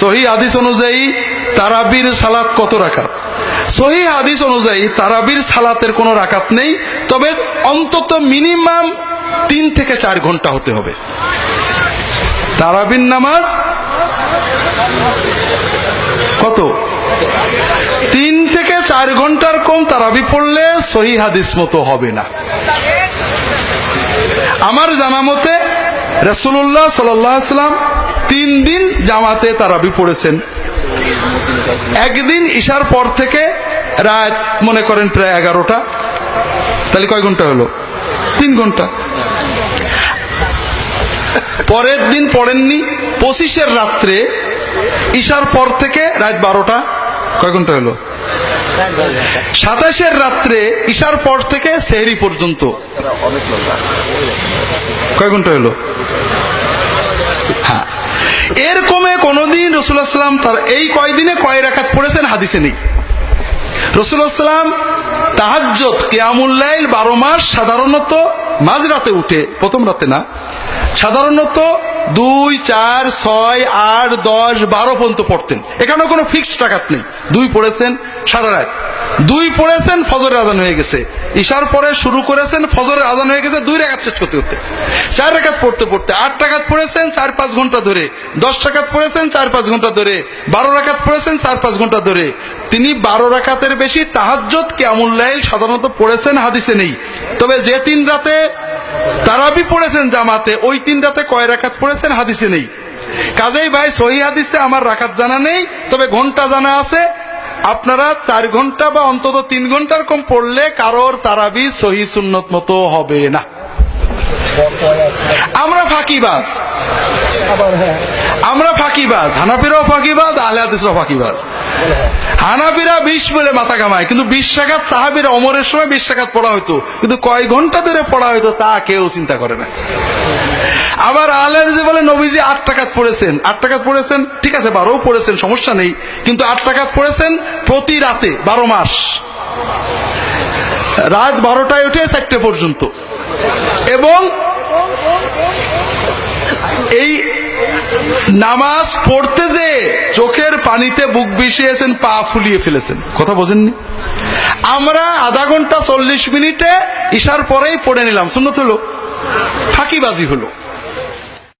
সহিহ হাদিস অনুযায়ী তারাবির সালাত কত রাকাত? সহিহ হাদিস অনুযায়ী তারাবির সালাতের কোনো রাকাত নেই, তবে অন্তত মিনিমাম 3 থেকে 4 ঘন্টা হতে হবে। তারাবির নামাজ কত? 3 থেকে 4 ঘন্টার কম তারাবি পড়লে সহিহ হাদিস মতো হবে না। আমার জানা মতে রাসূলুল্লাহ সাল্লাল্লাহু আলাইহি ওয়াসাল্লাম 3 দিন জামাতে তারাবি পড়েছেন। একদিন ঈশার পর থেকে রাত মনে করেন প্রায় 11টা, তাহলে কয় ঘন্টা হলো? 3 ঘন্টা। পরের দিন পড়েননি, 25-এর রাত্রে ঈশার পর থেকে রাত 12টা, কয় ঘন্টা হলো? 27-এর রাত্রে ঈশার পর থেকে সেহরি পর্যন্ত কয় ঘন্টা হলো? হ্যাঁ, এর কমে কোনদিন রাসূলুল্লাহ সাল্লাল্লাহু আলাইহি ওয়াসাল্লাম তার এই কয়দিনে কয় রাকাত পড়েছেন হাদিসে নেই। রাসূলুল্লাহ সাল্লাল্লাহু আলাইহি ওয়াসাল্লাম তাহাজ্জুদ কিয়ামুল লাইল 12 মাস সাধারণত মাঝরাতে উঠে, প্রথম রাতে না, সাধারণত 2, 4, 6, 8, 10, 12 পর্যন্ত পড়তেন। এখানে কোনো ফিক্সড রাকাত নেই। 2 পড়েছেন সারা রাত, 2 পড়েছেন ফজরের আযান হয়ে গেছে, ঈশার পরে শুরু করেছেন ফজরের আযান হয়ে গেছে, 2 রাকাত শেষ করতে করতে 4 রাকাত পড়তে পড়তে 8 রাকাত পড়েছেন 4-5 ঘন্টা ধরে, 10 রাকাত পড়েছেন 4-5 ঘন্টা ধরে, 12 রাকাত পড়েছেন 4-5 ঘন্টা ধরে। তিনি 12 রাকাতের বেশি তাহাজ্জুদ কিয়ামুল লাইল সাধারণত পড়েছেন হাদিসে নেই। তবে যে 3 রাতে তারাবি পড়েছেন জামাতে, ওই 3 রাতে কয় রাকাত পড়েছেন হাদিসে নেই। কাজেই ভাই সহিহ হাদিসে আমার রাকাত জানা নেই, তবে ঘন্টা জানা আছে। আপনারা 4 ঘন্টা বা অন্তত 3 ঘন্টার কম পড়লে কারোর তারাবি সহিহ সুন্নত মতো হবে না। আমরা ফাঁকিবাজ, হানাফিরাও ফাঁকিবাজ, আহলে হাদিসরাও ফাঁকিবাজ। হানাফিরা 20 বলে মাথা কামায়, কিন্তু 20 রাকাত সাহাবীরা ওমরের সময় 20 রাকাত পড়া হতো, কিন্তু কয় ঘন্টা ধরে পড়া হতো তা কেউ চিন্তা করে না। আবার আহলে হাদিস বলে নবীজি 8 রাকাত পড়েছেন। 8 রাকাত পড়েছেন, ঠিক আছে, 12ও পড়েছেন, সমস্যা নেই, কিন্তু 8 রাকাত পড়েছেন প্রতি রাতে 12 মাস, রাত 12টায় উঠে 4টে পর্যন্ত। এবং এই নামাজ পড়তে যে চোখের পানিতে বুক ভিজিয়েছেন, পা ফুলিয়ে ফেলেছেন, কথা বোঝেননি? আমরা আধা ঘন্টা 40 মিনিটে ঈশার পরেই পড়ে নিলাম, সুন্নত হলো, ফাঁকিবাজি হলো।